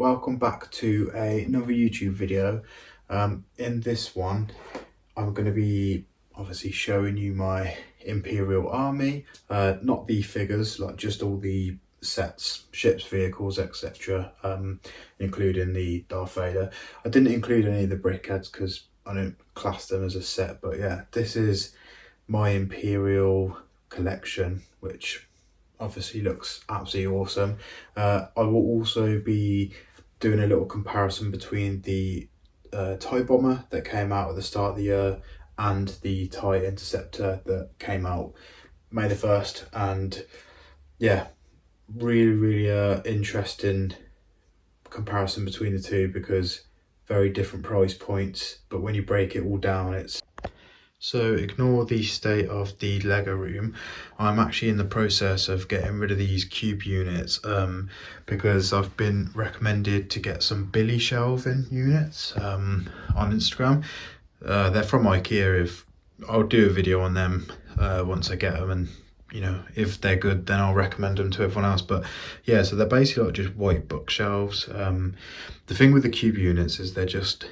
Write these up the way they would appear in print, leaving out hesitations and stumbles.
welcome back to another YouTube video. In this one, I'm going to be obviously showing you my Imperial Army, not the figures, like just all the sets, ships, vehicles, etc., including the Darth Vader. I didn't include any of the brickheads because I don't class them as a set, but yeah, this is my Imperial collection, which obviously looks absolutely awesome. I will also be doing a little comparison between the TIE bomber that came out at the start of the year and the TIE Interceptor that came out May the 1st, and yeah, really interesting comparison between the two because very different price points, but when you break it all down, it's so ignore the state of the Lego room. I'm actually in the process of getting rid of these cube units because I've been recommended to get some Billy shelving units on Instagram. They're from IKEA. I'll do a video on them once I get them, and you know, if they're good then I'll recommend them to everyone else. But yeah, so they're basically like just white bookshelves. The thing with the cube units is they're just,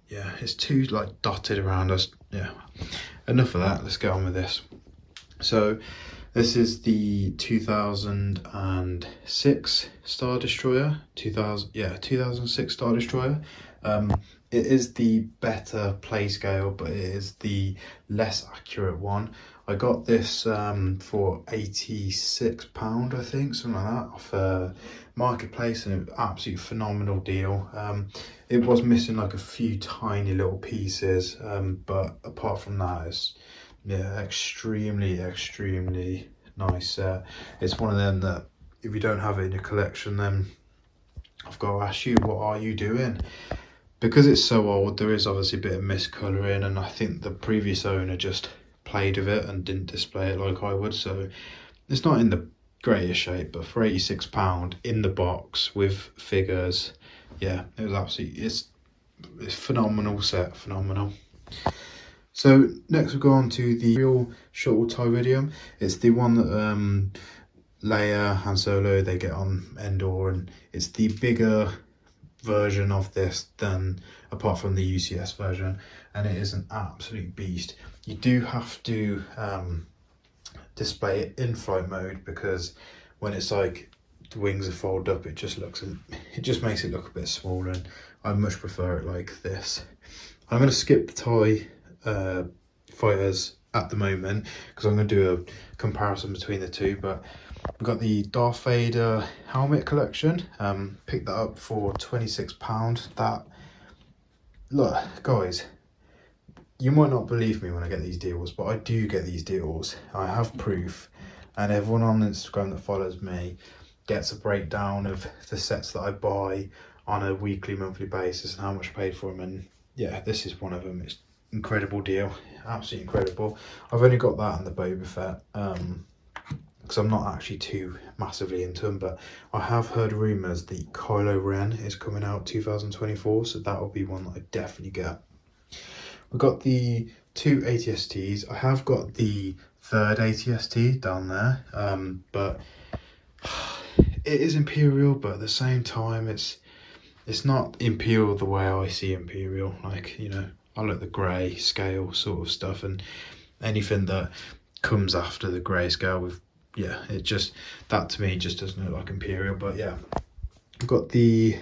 yeah, it's too like dotted around us. Yeah, enough of that, let's get on with this. So this is the 2006 Star Destroyer, 2006 Star Destroyer. It is the better play scale, but it is the less accurate one. I got this for £86, I think, something like that, off Marketplace, and an absolutely phenomenal deal. It was missing like a few tiny little pieces, but apart from that, it's extremely nice. It's one of them that if you don't have it in your collection, then I've got to ask you, what are you doing? Because it's so old, there is obviously a bit of miscolouring, and I think the previous owner just played with it and didn't display it like I would, so it's not in the greatest shape. But for £86 in the box with figures, yeah, it was absolutely, it's phenomenal set, phenomenal. So next we'll go on to the real shuttle Tyridium. It's the one that Leia, Han Solo, they get on Endor, and it's the bigger version of this than, apart from the UCS version, and it is an absolute beast. You do have to display it in flight mode, because when it's like the wings are folded up, it just makes it look a bit smaller, and I much prefer it like this. I'm going to skip the TIE fighters at the moment because I'm going to do a comparison between the two, but we've got the Darth Vader helmet collection. Picked that up for £26. That, look guys, you might not believe me when I get these deals, but I do get these deals. I have proof, and everyone on Instagram that follows me gets a breakdown of the sets that I buy on a weekly, monthly basis and how much I paid for them, and yeah, this is one of them. It's incredible deal, absolutely incredible. I've only got that and the Boba Fett because I'm not actually too massively into them, but I have heard rumours the Kylo Ren is coming out 2024, so that will be one that I definitely get. We've got the two ATSTs. I have got the third ATST down there, but it is Imperial, but at the same time it's not Imperial the way I see Imperial. Like, you know, I like the grey scale sort of stuff, and anything that comes after the grey scale with, yeah, it just, that to me just doesn't look like Imperial. But yeah, I've got the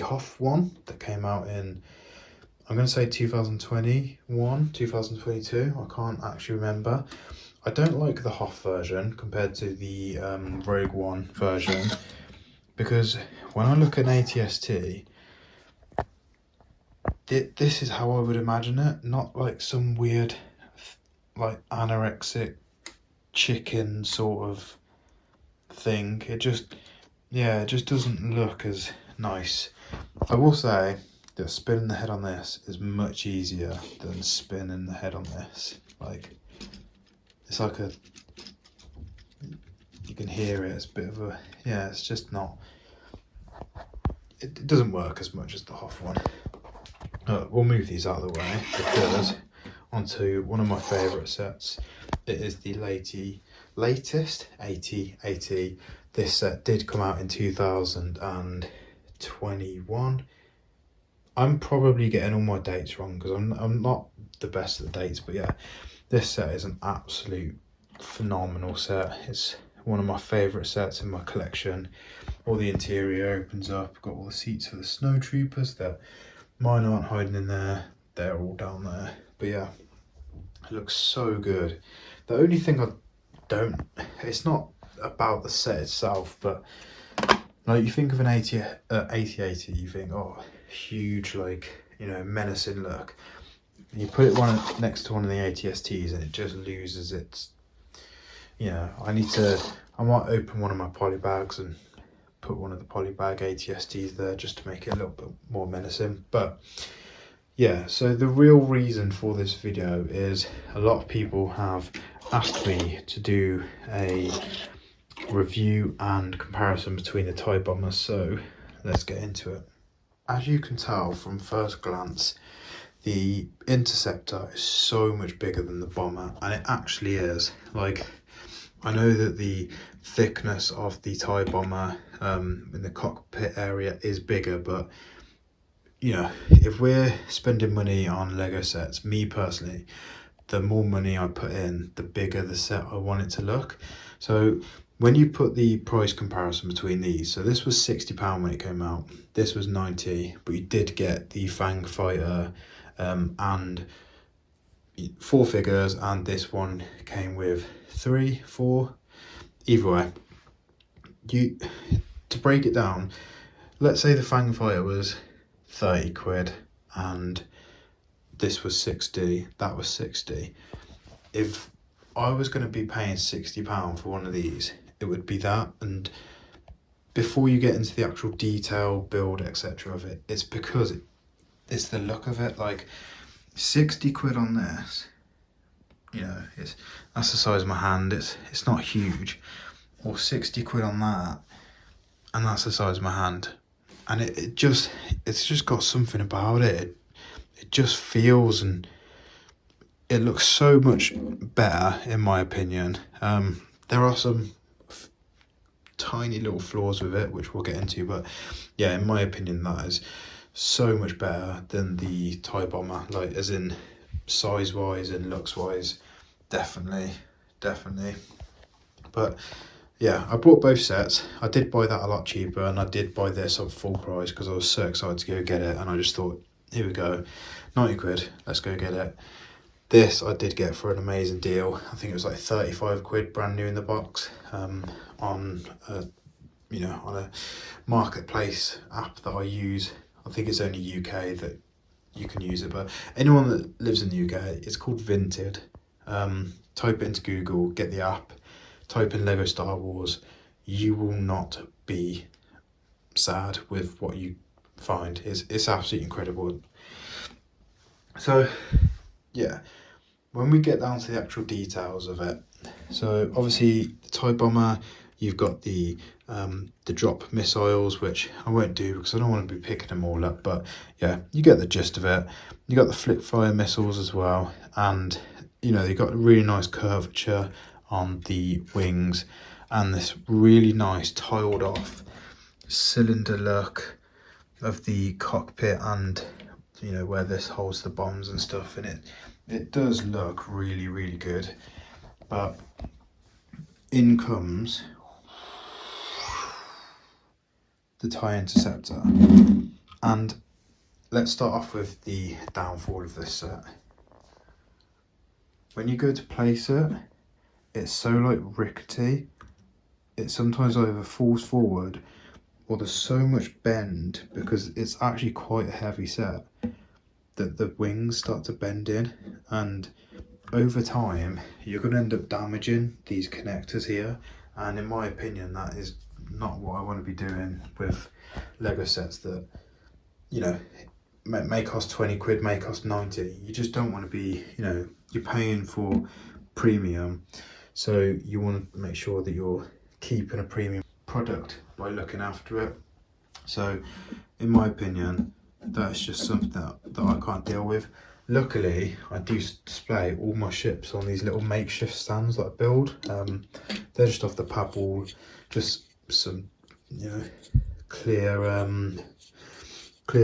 Hoth one that came out in, I'm going to say 2021, 2022, I can't actually remember. I don't like the Hoth version compared to the Rogue One version, because when I look at an ATST, this is how I would imagine it, not like some weird like anorexic chicken sort of thing. It just doesn't look as nice. I will say that spinning the head on this is much easier than spinning the head on this. Like, it's like a, you can hear it, it's a bit of a, yeah, it's just not, it doesn't work as much as the Hoth one. We'll move these out of the way because onto one of my favourite sets. It is the latest AT-AT. This set did come out in 2000 and 2021. I'm probably getting all my dates wrong because I'm not the best at the dates, but yeah, this set is an absolute phenomenal set. It's one of my favourite sets in my collection. All the interior opens up, got all the seats for the snow troopers. Mine aren't hiding in there, they're all down there. But yeah, it looks so good. The only thing it's not about the set itself, but like you think of an 8080, you think, oh, huge, like, you know, menacing look. You put it next to one of the ATSTs and it just loses its, you know, I might open one of my poly bags and put one of the polybag ATSTs there just to make it a little bit more menacing. But yeah, so the real reason for this video is a lot of people have asked me to do a review and comparison between the TIE bombers, so let's get into it. As you can tell from first glance, the Interceptor is so much bigger than the bomber, and it actually is. Like, I know that the thickness of the TIE bomber in the cockpit area is bigger, but you know, if we're spending money on Lego sets, me personally, the more money I put in, the bigger the set I want it to look. So when you put the price comparison between these, so this was £60 when it came out, this was 90, but you did get the Fang Fighter and 4 figures, and this one came with 3, 4, either way. To break it down, let's say the Fang Fighter was 30 quid and this was 60, that was 60. If I was going to be paying £60 for one of these, it would be that. And before you get into the actual detail, build, etc. of it, it's because it's the look of it. Like 60 quid on this, you know, that's the size of my hand, it's not huge. Or 60 quid on that, and that's the size of my hand. And it's just got something about it. It just feels, and it looks so much better in my opinion. There are some tiny little flaws with it, which we'll get into, but yeah, in my opinion, that is so much better than the TIE bomber, like as in size wise and looks wise, definitely. But yeah, I bought both sets. I did buy that a lot cheaper, and I did buy this at full price because I was so excited to go get it, and I just thought, here we go, 90 quid, let's go get it. This I did get for an amazing deal. I think it was like 35 quid brand new in the box, on a marketplace app that I use. I think it's only UK that you can use it, but anyone that lives in the UK, it's called Vinted. Type it into Google, get the app, type in Lego Star Wars. You will not be sad with what you find. It's absolutely incredible. So yeah, when we get down to the actual details of it, so obviously the TIE bomber, you've got the drop missiles, which I won't do because I don't want to be picking them all up, but yeah, you get the gist of it. You got the flip fire missiles as well, and you know, you got a really nice curvature on the wings and this really nice tiled off cylinder look of the cockpit, and you know, where this holds the bombs and stuff, and it does look really good. But in comes the TIE Interceptor, and let's start off with the downfall of this set. When you go to place it, it's so like rickety, it sometimes either falls forward or there's so much bend, because it's actually quite a heavy set, that the wings start to bend in, and over time you're going to end up damaging these connectors here. And in my opinion, that is not what I want to be doing with Lego sets that, you know, may cost 20 quid, may cost 90. You just don't want to be, you know, you're paying for premium, so you want to make sure that you're keeping a premium product by looking after it. So in my opinion, that's just something that I can't deal with. Luckily, I do display all my ships on these little makeshift stands that I build. They're just off the pad wall, just some, you know, clear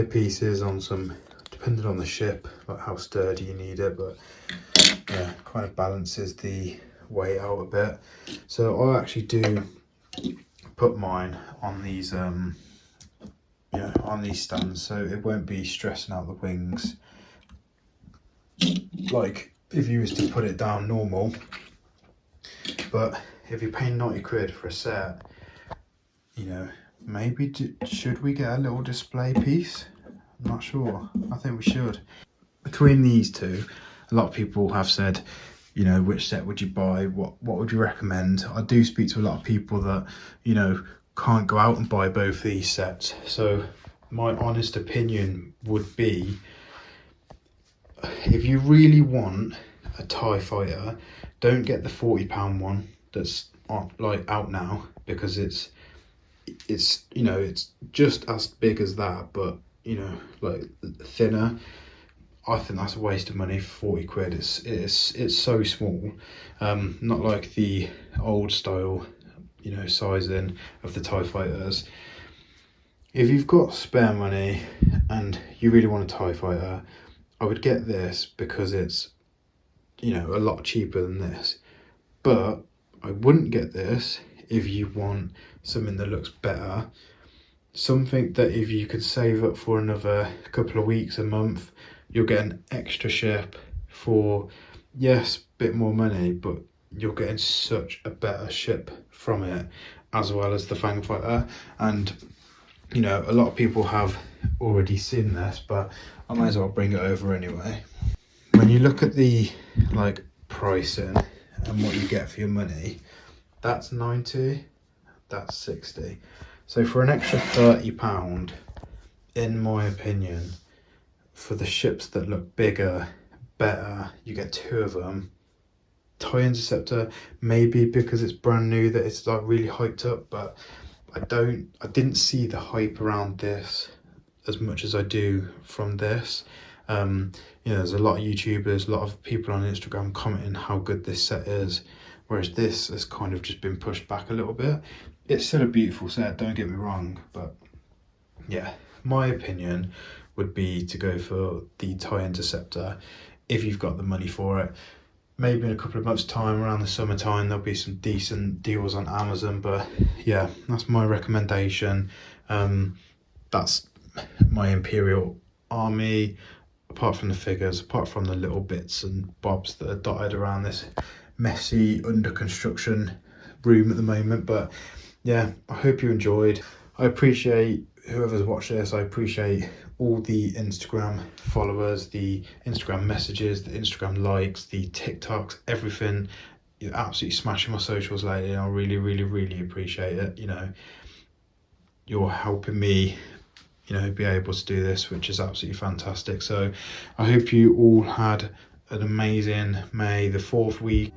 pieces on some, depending on the ship, like how sturdy you need it, but yeah, kind of balances the weight out a bit. So I actually do put mine on these on these stands, so it won't be stressing out the wings like if you was to put it down normal. But if you're paying 90 quid for a set, you know, maybe should we get a little display piece? I'm not sure. I think we should. Between these two, a lot of people have said, you know, which set would you buy? What would you recommend? I do speak to a lot of people that, you know, can't go out and buy both these sets. So my honest opinion would be, if you really want a TIE fighter, don't get the £40 one that's out now, because it's you know, it's just as big as that, but you know, like thinner. I think that's a waste of money for 40 quid. It's so small, not like the old style, you know, sizing of the TIE fighters. If you've got spare money and you really want a TIE fighter, I would get this, because it's, you know, a lot cheaper than this. But I wouldn't get this if you want something that looks better, something that if you could save up for another couple of weeks, a month, you'll get an extra ship for, yes, a bit more money, but you're getting such a better ship from it, as well as the Fang Fighter. And you know, a lot of people have already seen this, but I might as well bring it over anyway. When you look at the like pricing and what you get for your money, that's 90, that's 60. So for an extra £30, in my opinion, for the ships that look bigger, better, you get two of them. TIE Interceptor, maybe because it's brand new that it's like really hyped up, but I didn't see the hype around this as much as I do from this. You know, there's a lot of YouTubers, a lot of people on Instagram commenting how good this set is, whereas this has kind of just been pushed back a little bit. It's still a beautiful set, don't get me wrong, but yeah, my opinion would be to go for the TIE Interceptor if you've got the money for it. Maybe in a couple of months' time, around the summertime, there'll be some decent deals on Amazon. But yeah, that's my recommendation. That's my Imperial army, apart from the figures, apart from the little bits and bobs that are dotted around this messy under construction room at the moment. But yeah, I hope you enjoyed. I appreciate whoever's watched this. I appreciate all the Instagram followers, the Instagram messages, the Instagram likes, the TikToks, everything. You're absolutely smashing my socials lately, and I really, really, really appreciate it. You know, you're helping me, you know, be able to do this, which is absolutely fantastic. So I hope you all had an amazing May the 4th week.